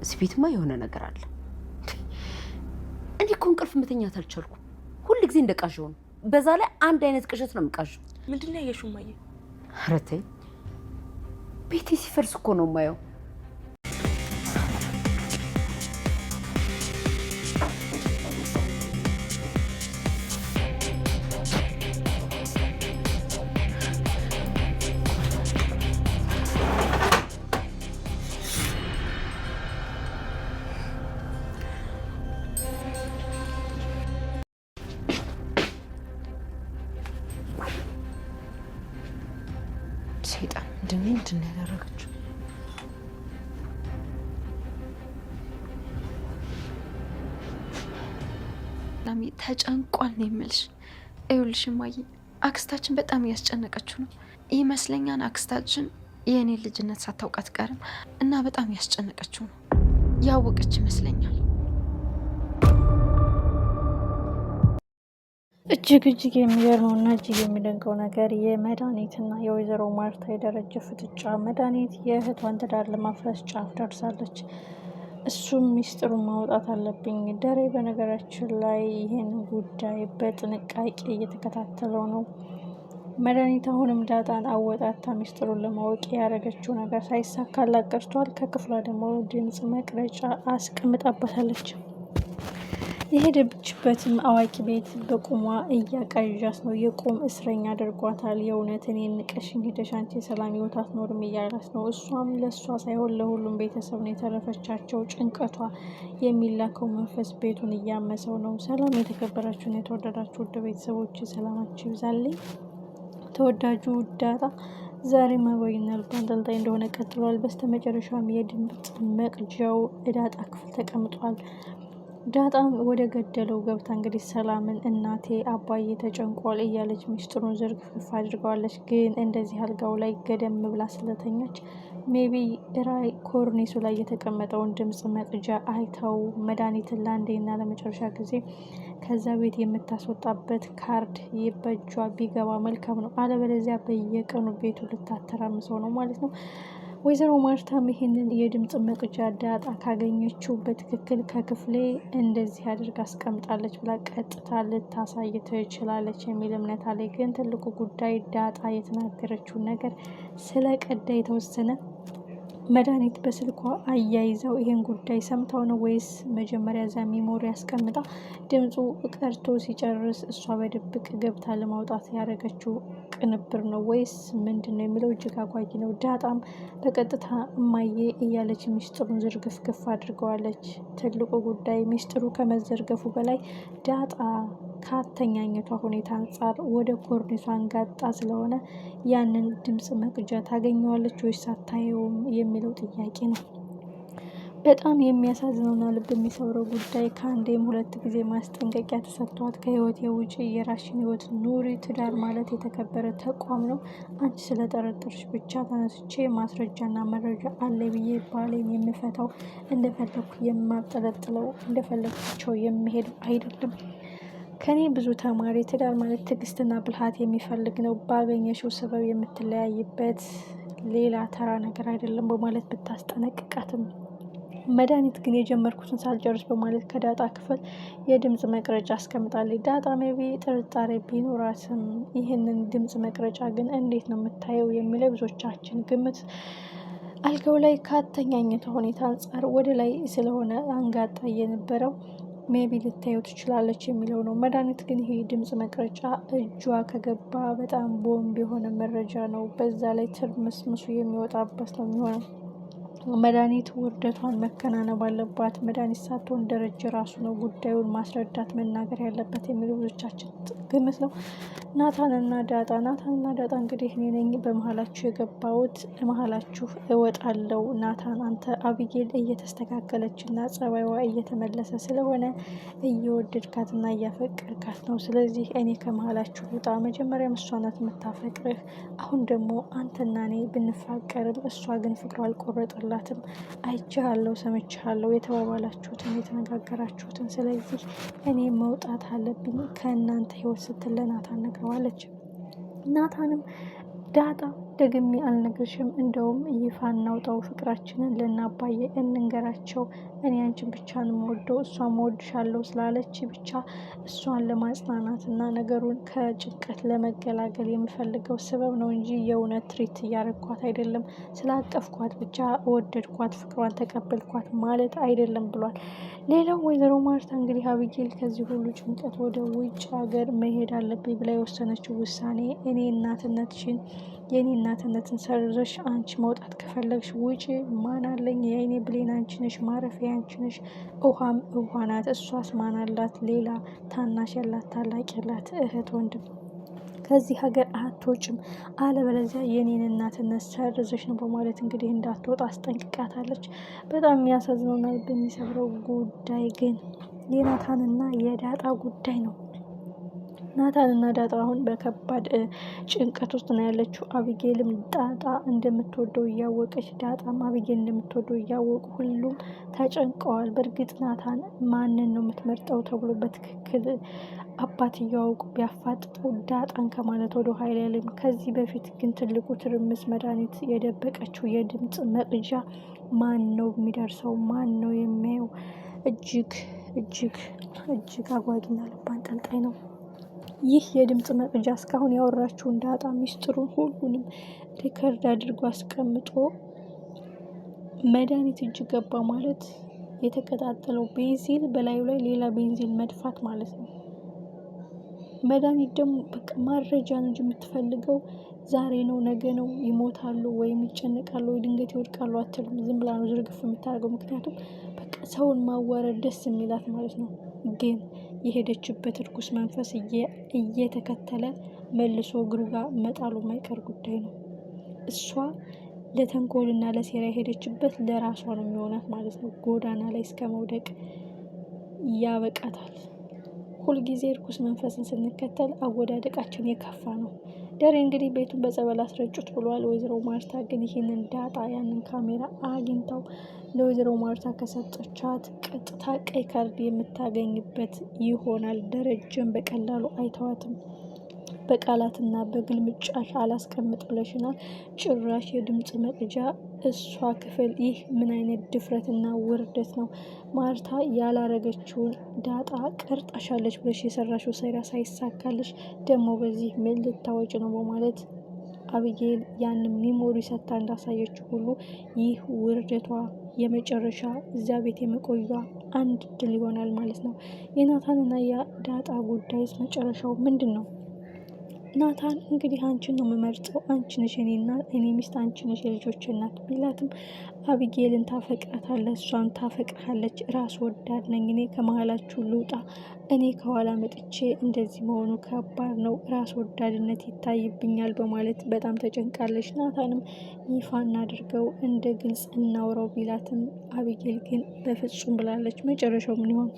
ስፒትማ የሆነ ነገር አለ። እኔ እኮ እንቅልፍ መተኛት አልቻልኩም። ሁሉ ጊዜ እንደቃዠው ነው። በዛ ላይ አንድ አይነት ቅዠት ነው የምቃዠው። ምንድን ነው ያየሽው ማየ? ኧረ ተይ፣ ቤቴ ሲፈርስ እኮ ነው የማየው። ሰይጣን ምንድን ነው ያደረገችው? ላሚ ተጨንቋል ነው የምልሽ። ይኸውልሽ እማዬ አክስታችን በጣም እያስጨነቀችው ነው ይመስለኛል። አክስታችን የእኔ ልጅነት ሳታውቃት ቀርም እና በጣም እያስጨነቀችው ነው። ያወቀች ይመስለኛል። እጅግ የሚገርመው እና እጅግ የሚደንቀው ነገር የመድኃኒትና የወይዘሮ ማርታ የደረጀ ፍጥጫ። መድኃኒት የእህቷን ትዳር ለማፍረስ ጫፍ ደርሳለች። እሱም ሚስጥሩን ማውጣት አለብኝ። ደሬ በነገራችን ላይ ይህን ጉዳይ በጥንቃቄ እየተከታተለው ነው። መድኃኒት አሁንም ዳጣን አወጣታ ሚስጥሩን ለማወቅ ያደረገችው ነገር ሳይሳካላት ቀርቷል። ከክፍሏ ደግሞ ድምፅ መቅረጫ አስቀምጣበታለች። የሄደችበትም አዋቂ ቤት በቁሟ እያቃዣት ነው። የቁም እስረኛ አድርጓታል። የእውነትን የንቀሽኝ ሄደሽ አንቺ የሰላም ህይወት አትኖርም እያላት ነው። እሷም ለእሷ ሳይሆን ለሁሉም ቤተሰብ ነው የተረፈቻቸው። ጭንቀቷ የሚላከው መንፈስ ቤቱን እያመሰው ነው። ሰላም የተከበራችሁን የተወደዳችሁ ውድ ቤተሰቦች ሰላማችሁ ይብዛልኝ። ተወዳጁ ዳጣ ዛሬም አባይና ልብ አንጠልጣይ እንደሆነ ቀጥሏል። በስተመጨረሻም የድምፅ መቅጃው ዳጣ ክፍል ተቀምጧል። ዳጣም ወደ ገደለው ገብታ እንግዲህ ሰላምን እናቴ አባዬ ተጨንቋል እያለች ሚስጥሩን ዝርግፍግፍ አድርገዋለች። ግን እንደዚህ አልጋው ላይ ገደም ብላ ስለተኛች ሜቢ ራይ ኮርኒሱ ላይ የተቀመጠውን ድምፅ መቅጃ አይተው መድኃኒትን ለአንዴና ለመጨረሻ ጊዜ ከዛ ቤት የምታስወጣበት ካርድ በእጇ ቢገባ መልካም ነው። አለበለዚያ በየቀኑ ቤቱ ልታተራምሰው ነው ማለት ነው። ወይዘሮ ማርታም ይሄንን የድምፅ መቅጃ ዳጣ ካገኘችው በትክክል ከክፍሌ እንደዚህ አድርጋ አስቀምጣለች ብላ ቀጥታ ልታሳይ ትችላለች የሚል እምነት አለ። ግን ትልቁ ጉዳይ ዳጣ የተናገረችውን ነገር ስለ ቀዳ የተወሰነ መድኃኒት በስልኳ አያይዘው ይሄን ጉዳይ ሰምተው ነው ወይስ መጀመሪያ እዛ ሚሞሪ ያስቀምጣ ድምፁ ቀርቶ ሲጨርስ እሷ በድብቅ ገብታ ለማውጣት ያደረገችው ቅንብር ነው ወይስ ምንድን ነው የሚለው እጅግ አጓጊ ነው። ዳጣም በቀጥታ እማዬ እያለች ሚስጥሩን ዝርግፍግፍ አድርገዋለች። ትልቁ ጉዳይ ሚስጥሩ ከመዘርገፉ በላይ ዳጣ ካተኛኘቷ ሁኔታ አንጻር ወደ ኮርኒሷ አንጋጣ ስለሆነ ያንን ድምፅ መቅጃ ታገኘዋለች ወይስ አታየውም የሚለው ጥያቄ ነው። በጣም የሚያሳዝነውና ልብ የሚሰብረው ጉዳይ ከአንዴም 2 ጊዜ ማስጠንቀቂያ ተሰጥቷት ከህይወት የውጭ የራሽን ህይወት ኑሪ፣ ትዳር ማለት የተከበረ ተቋም ነው። አንቺ ስለጠረጠርሽ ብቻ ተነስቼ ማስረጃና መረጃ አለ ብዬ ባሌን የምፈታው እንደፈለኩ የማጠለጥለው እንደፈለኩቸው የሚሄድ አይደለም። ከኔ ብዙ ተማሪ ትዳር ማለት ትዕግስትና ብልሃት የሚፈልግ ነው። ባገኘሽው ሰበብ የምትለያይበት ሌላ ተራ ነገር አይደለም በማለት ብታስጠነቅቃትም መድኃኒት ግን የጀመርኩትን ሳልጨርስ በማለት ከዳጣ ክፍል የድምፅ መቅረጫ አስቀምጣለች። ዳጣ ሜቢ ጥርጣሬ ቢኖራትም ይህንን ድምፅ መቅረጫ ግን እንዴት ነው የምታየው የሚለው ብዙዎቻችን ግምት አልጋው ላይ ካተኛኘቷ ሁኔታ አንጻር ወደ ላይ ስለሆነ አንጋጣ የነበረው ሜቢ ልታየው ትችላለች የሚለው ነው። መድኃኒት ግን ይሄ ድምፅ መቅረጫ እጇ ከገባ በጣም ቦምብ የሆነ መረጃ ነው። በዛ ላይ ትርምስምሱ የሚወጣበት ነው የሚሆነው። መድኃኒት ውርደቷን መከናነብ አለባት። መድኃኒት ሳትሆን ደረጀ ራሱ ነው ጉዳዩን ማስረዳት መናገር ያለበት የሚሉ ብዙዎቻችን ግምት ነው። ናታንና ዳጣ እንግዲህ እኔ ነኝ በመሀላችሁ የገባሁት፣ መሀላችሁ እወጣለሁ። ናታን አንተ አብጌል እየተስተካከለችና ጸባይዋ እየተመለሰ ስለሆነ እየወደድካትና እያፈቀድካት ነው። ስለዚህ እኔ ከመሀላችሁ ውጣ። መጀመሪያም እሷ ናት የምታፈቅርህ። አሁን ደግሞ አንተና እኔ ብንፋቀርም እሷ ግን ፍቅሯ አልቆረጠላትም። አይቼሃለሁ፣ ሰምቼሃለሁ የተባባላችሁትን የተነጋገራችሁትን። ስለዚህ እኔ መውጣት አለብኝ ከእናንተ ህይወት ስትል ለናታን ነግረዋለች። ናታንም ዳጣ ደግሜ አልነግርሽም፣ እንደውም ይፋ እናውጣው ፍቅራችንን ልናባየ እንንገራቸው። እኔ አንቺን ብቻ ነው የምወደው፣ እሷን እወድሻለሁ ስላለች ብቻ እሷን ለማጽናናት እና ነገሩን ከጭንቀት ለመገላገል የምፈልገው ስበብ ነው እንጂ የእውነት ትሪት እያረኳት አይደለም። ስላቀፍኳት ብቻ ወደድኳት፣ ፍቅሯን ተቀበልኳት ማለት አይደለም ብሏል። ሌላው ወይዘሮ ማርታ እንግዲህ አቢጌል ከዚህ ሁሉ ጭንቀት ወደ ውጭ ሀገር መሄድ አለብኝ ብላ የወሰነችው ውሳኔ እኔ እናትነትሽን የኔ እናትነትን ሰርዘሽ አንቺ መውጣት ከፈለግሽ ውጪ፣ ማን አለኝ? የአይኔ ብሌን አንቺ ነሽ፣ ማረፊያ አንቺ ነሽ። ውሃም ውሃ ናት፣ እሷስ ማን አላት? ሌላ ታናሽ ያላት ታላቅ ያላት እህት ወንድም ከዚህ ሀገር አትወጭም፣ አለበለዚያ የኔን እናትነት ሰርዘሽ ነው በማለት እንግዲህ እንዳትወጣ አስጠንቅቃታለች። በጣም የሚያሳዝነውና በሚሰብረው ጉዳይ ግን የናታንና የዳጣ ጉዳይ ነው። ናታን እና ዳጣ አሁን በከባድ ጭንቀት ውስጥ ነው ያለችው። አቢጌልም ዳጣ እንደምትወደው እያወቀች ዳጣም አቢጌል እንደምትወደው እያወቁ ሁሉም ተጨንቀዋል። በእርግጥ ናታን ማንን ነው የምትመርጠው ተብሎ በትክክል አባትየው አውቁ ቢያፋጥጠው ዳጣን ከማለት ወደ ኃይል ያለም። ከዚህ በፊት ግን ትልቁ ትርምስ መድኃኒት የደበቀችው የድምፅ መቅጃ ማን ነው የሚደርሰው? ማን ነው የሚያየው? እጅግ እጅግ እጅግ አጓጊና ልብ አንጠልጣይ ነው። ይህ የድምፅ መቅጃ እስካሁን ያወራችውን ዳጣ ሚስጥሩን ሁሉንም ሪከርድ አድርጎ አስቀምጦ መድኃኒት እጅ ገባ ማለት የተቀጣጠለው ቤንዚል በላዩ ላይ ሌላ ቤንዚል መድፋት ማለት ነው። መድኃኒት ደግሞ በቃ ማረጃ ነው እንጂ የምትፈልገው ዛሬ ነው ነገ ነው ይሞታሉ ወይም ይጨነቃሉ ወይ ድንገት ይወድቃሉ አትልም። ዝም ብላ ነው ዝርግፍ የምታደርገው። ምክንያቱም በቃ ሰውን ማዋረድ ደስ የሚላት ማለት ነው። ግን የሄደችበት እርኩስ መንፈስ እየተከተለ መልሶ እግሩ ጋር መጣሉ የማይቀር ጉዳይ ነው። እሷ ለተንኮልና ለሴራ የሄደችበት ለራሷ ነው የሚሆናት ማለት ነው። ጎዳና ላይ እስከ መውደቅ ያበቃታል። ሁልጊዜ እርኩስ መንፈስን ስንከተል አወዳደቃችን የከፋ ነው። ደሬ እንግዲህ ቤቱን በጸበል አስረጩት ብሏል። ወይዘሮ ማርታ ግን ይህንን ዳጣ ያንን ካሜራ አግኝታው ለወይዘሮ ማርታ ከሰጠቻት ቀጥታ ቀይ ካርድ የምታገኝበት ይሆናል። ደረጀን በቀላሉ አይተዋትም። በቃላትና በግልምጫሽ አላስቀምጥ ብለሽናል፣ ጭራሽ የድምፅ መቅጃ እሷ ክፍል። ይህ ምን አይነት ድፍረትና ውርደት ነው? ማርታ ያላረገችውን ዳጣ ቀርጣሻለች ብለሽ የሰራሽው ሴራ ሳይሳካልሽ ደግሞ በዚህ ምን ልታወጭ ነው? በማለት አቢጌል ያንን ሚሞሪ ሰታ እንዳሳየችው ሁሉ ይህ ውርደቷ የመጨረሻ እዚያ ቤት የመቆያ አንድ ድል ይሆናል ማለት ነው። የናታንና የዳጣ ጉዳይስ መጨረሻው ምንድን ነው? ናታን እንግዲህ አንቺን ነው የምመርጠው፣ አንቺ ነሽ የኔ እናት፣ እኔ ሚስት አንቺ ነሽ የልጆች እናት ቢላትም አቢጌልን ታፈቅራታለች፣ እሷን ታፈቅራለች። ራስ ወዳድ ነኝ እኔ፣ ከመሀላችሁ ልውጣ፣ እኔ ከኋላ መጥቼ እንደዚህ መሆኑ ከባድ ነው፣ ራስ ወዳድነት ይታይብኛል በማለት በጣም ተጨንቃለች። ናታንም ይፋ እናድርገው፣ እንደ ግልጽ እናውራው ቢላትም አቢጌል ግን በፍጹም ብላለች። መጨረሻው ምን ይሆን?